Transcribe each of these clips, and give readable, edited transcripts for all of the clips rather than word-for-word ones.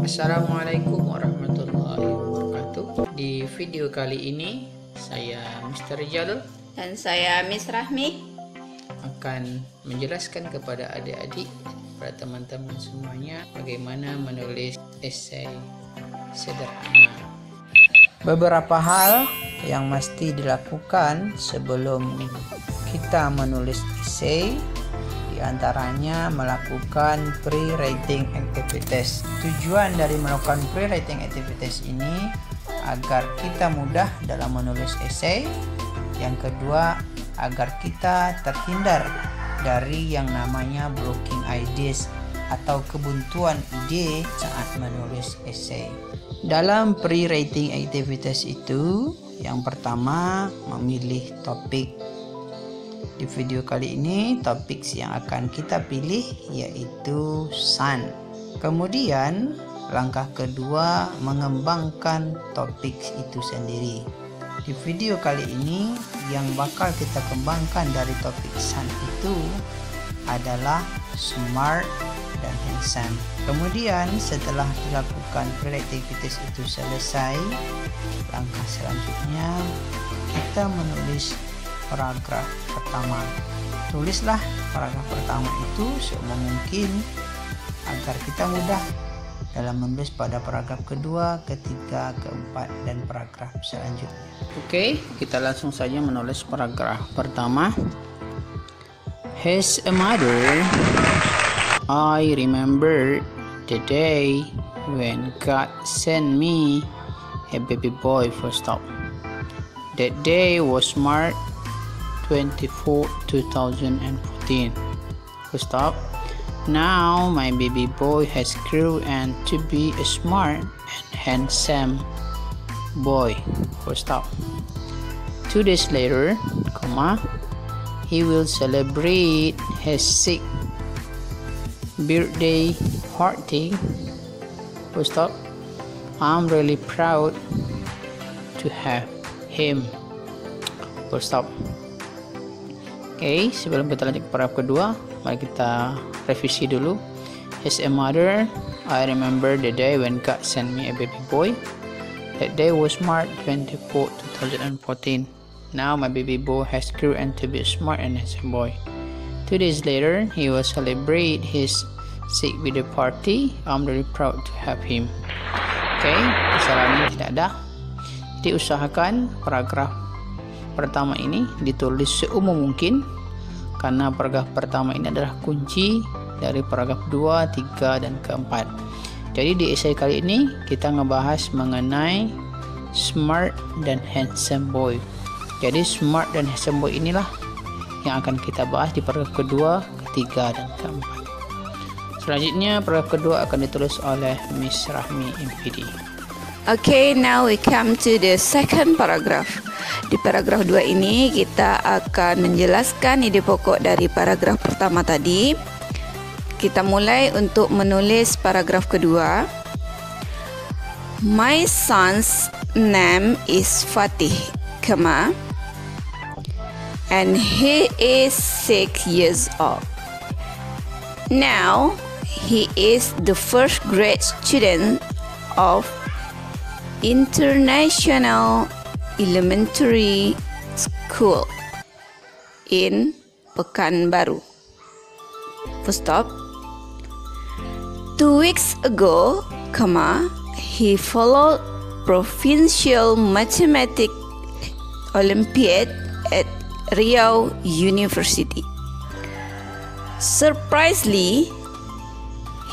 Assalamualaikum warahmatullahi wabarakatuh. Di video kali ini saya Mr. Jalul dan saya Miss Rahmi akan menjelaskan kepada adik-adik, pada teman-teman semuanya, bagaimana menulis esai sederhana. Beberapa hal yang mesti dilakukan sebelum kita menulis esai, diantaranya melakukan pre-writing activities. Tujuan dari melakukan pre-writing activities ini agar kita mudah dalam menulis esai. Yang kedua, agar kita terhindar dari yang namanya blocking ideas atau kebuntuan ide saat menulis esai. Dalam pre-writing activities itu, yang pertama memilih topik. Di video kali ini topik yang akan kita pilih yaitu sun. Kemudian langkah kedua mengembangkan topik itu sendiri. Di video kali ini yang bakal kita kembangkan dari topik sun itu adalah smart dan handsome. Kemudian setelah dilakukan pre-writing activities itu selesai, langkah selanjutnya kita menulis paragraf pertama. Tulislah paragraf pertama itu seumur mungkin agar kita mudah dalam menulis pada paragraf kedua, ketiga, keempat, dan paragraf selanjutnya. Oke, kita langsung saja menulis paragraf pertama. As a mother, I remember the day when God sent me a baby boy for stop. That day was March 24, 2014. Full stop. Now my baby boy has grown and to be a smart and handsome boy. Full stop. 2 days later, comma, he will celebrate his 6th birthday party. Full stop. I'm really proud to have him. Full stop. Oke, sebelum kita lanjut ke paragraf kedua, mari kita revisi dulu. As a mother, I remember the day when God sent me a baby boy. That day was March 24, 2014. Now my baby boy has grown and to be a smart and handsome boy. 2 days later, he will celebrate his 6th birthday party. I'm really proud to have him. Oke, kesalahan tidak ada. Jadi usahakan paragraf pertama ini ditulis seumum mungkin, karena paragraf pertama ini adalah kunci dari paragraf 2, 3, dan keempat. Jadi di esai kali ini kita ngebahas mengenai smart dan handsome boy. Jadi smart dan handsome boy inilah yang akan kita bahas di paragraf kedua, ketiga, dan keempat. Selanjutnya paragraf kedua akan ditulis oleh Miss Rahmi MPD. Okay, now we come to the second paragraph. Di paragraf 2 ini kita akan menjelaskan ide pokok dari paragraf pertama tadi. Kita mulai untuk menulis paragraf kedua. My son's name is Fatih, and he is 6 years old. Now he is the first grade student of International Elementary School in Pekanbaru. Full stop. 2 weeks ago, he followed Provincial Mathematics Olympiad at Riau University. Surprisingly,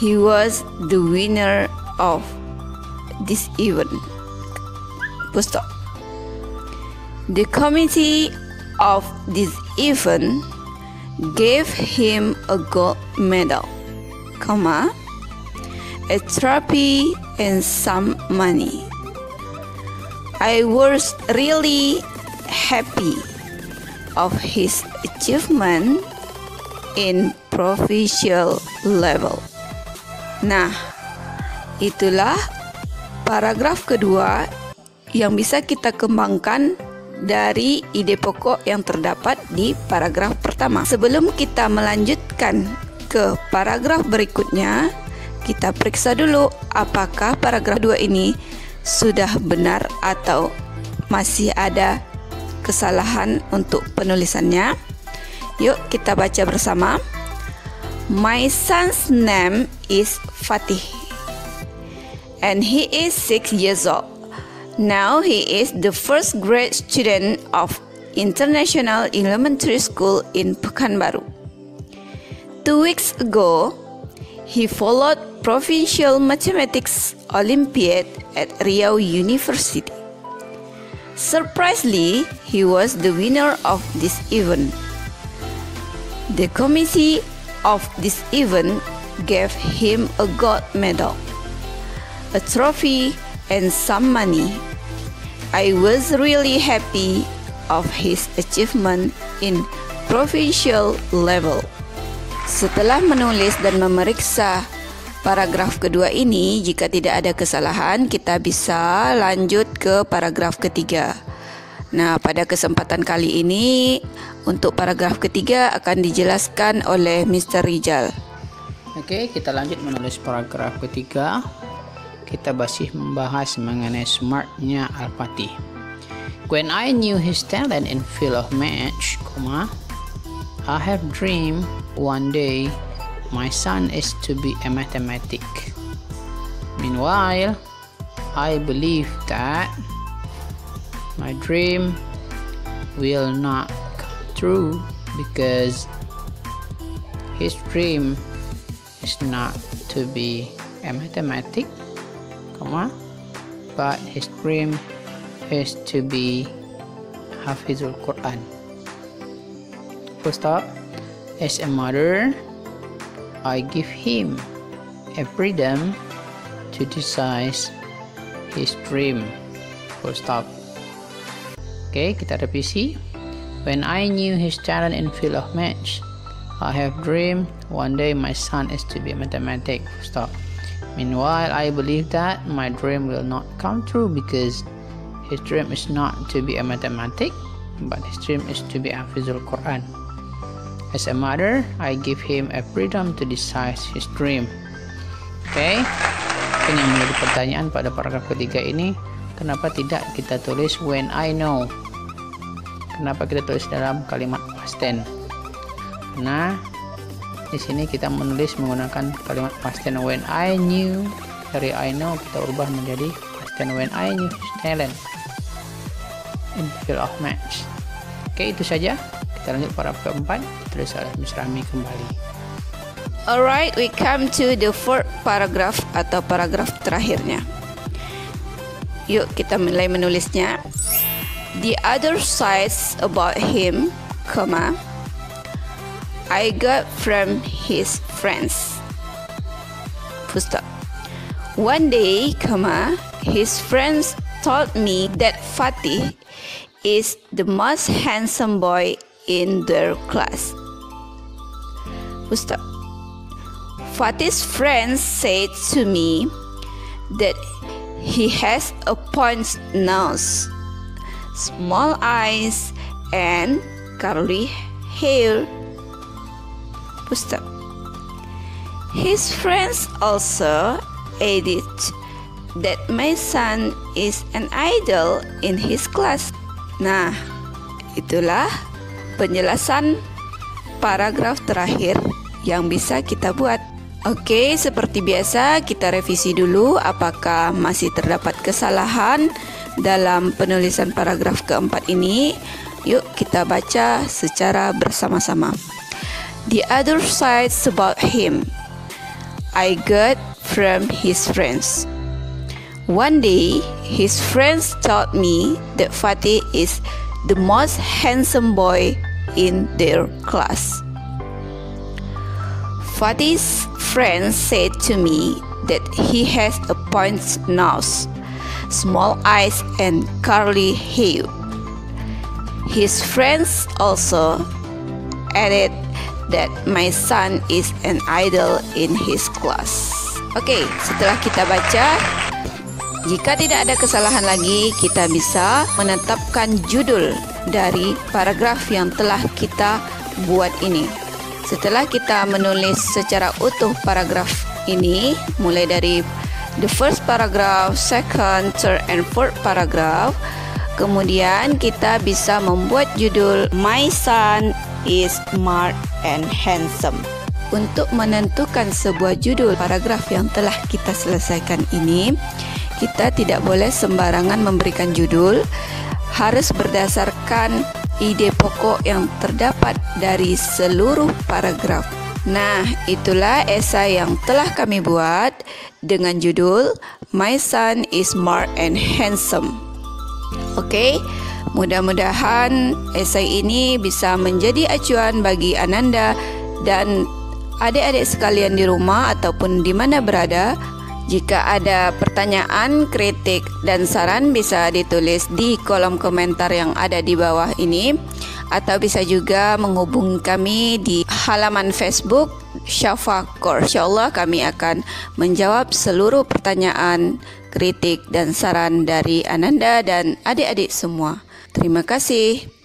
he was the winner of this event. Full stop. The committee of this event gave him a gold medal, a trophy and some money. I was really happy of his achievement in provincial level. Nah, itulah paragraf kedua yang bisa kita kembangkan dari ide pokok yang terdapat di paragraf pertama. Sebelum kita melanjutkan ke paragraf berikutnya, kita periksa dulu apakah paragraf 2 ini sudah benar atau masih ada kesalahan untuk penulisannya. Yuk kita baca bersama. My son's name is Fatih and he is 6 years old. Now he is the first grade student of International Elementary School in Pekanbaru. 2 weeks ago, he followed Provincial Mathematics Olympiad at Riau University. Surprisingly, he was the winner of this event. The committee of this event gave him a gold medal, a trophy, and some money. I was really happy of his achievement in provincial level. Setelah menulis dan memeriksa paragraf kedua ini, jika tidak ada kesalahan, kita bisa lanjut ke paragraf ketiga. Nah, pada kesempatan kali ini, untuk paragraf ketiga akan dijelaskan oleh Mr. Rizal. Oke, kita lanjut menulis paragraf ketiga. Kita masih membahas mengenai smartnya Al-Fatih. When I knew his talent in field of math, I have dreamed one day my son is to be a mathematic. Meanwhile, I believe that my dream will not come true because his dream is not to be a mathematic, but his dream is to be Hafizul Quran. Full stop. As a mother, I give him a freedom to decide his dream. Full stop. Oke, kita revisi. When I knew his talent in field of math, I have dreamed one day my son is to be a mathematic. Full stop. Meanwhile, I believe that my dream will not come true because his dream is not to be a mathematic, but his dream is to be Hafizul Quran. As a mother, I give him a freedom to decide his dream. Oke, ini yang menjadi pertanyaan pada paragraf ketiga ini. Kenapa tidak kita tulis when I know? Kenapa kita tulis dalam kalimat past tense? Karena di sini kita menulis menggunakan kalimat past tense when I knew. Dari I know kita ubah menjadi past tense when I knew his talent in field of math. Oke, itu saja. Kita lanjut paragraf keempat. Terus Miss Rahmi kembali. Alright, we come to the fourth paragraph atau paragraf terakhirnya. Yuk kita mulai menulisnya. The other sides about him, I got from his friends. Full stop. One day, his friends told me that Fatih is the most handsome boy in their class. Full stop. Fatih's friends said to me that he has a pointed nose, small eyes, and curly hair. Full stop. His friends also added that my son is an idol in his class. Nah, itulah penjelasan paragraf terakhir yang bisa kita buat. Oke, seperti biasa kita revisi dulu apakah masih terdapat kesalahan dalam penulisan paragraf keempat ini. Yuk kita baca secara bersama-sama. The other sides about him, I got from his friends. One day, his friends told me that Fatih is the most handsome boy in their class. Fatih's friends said to me that he has a pointed nose, small eyes, and curly hair. His friends also added that my son is an idol in his class. Oke, setelah kita baca, jika tidak ada kesalahan lagi, kita bisa menetapkan judul dari paragraf yang telah kita buat ini. Setelah kita menulis secara utuh paragraf ini, mulai dari the first paragraph, second, third, and fourth paragraph. Kemudian kita bisa membuat judul My son is smart and handsome. Untuk menentukan sebuah judul paragraf yang telah kita selesaikan ini, kita tidak boleh sembarangan memberikan judul, harus berdasarkan ide pokok yang terdapat dari seluruh paragraf. Nah, itulah esai yang telah kami buat dengan judul My son is smart and handsome. Oke, mudah-mudahan esai ini bisa menjadi acuan bagi Ananda dan adik-adik sekalian di rumah ataupun di mana berada. Jika ada pertanyaan, kritik, dan saran bisa ditulis di kolom komentar yang ada di bawah ini, atau bisa juga menghubungi kami di halaman Facebook Syafa Core. InsyaAllah kami akan menjawab seluruh pertanyaan, kritik, dan saran dari Ananda dan adik-adik semua. Terima kasih.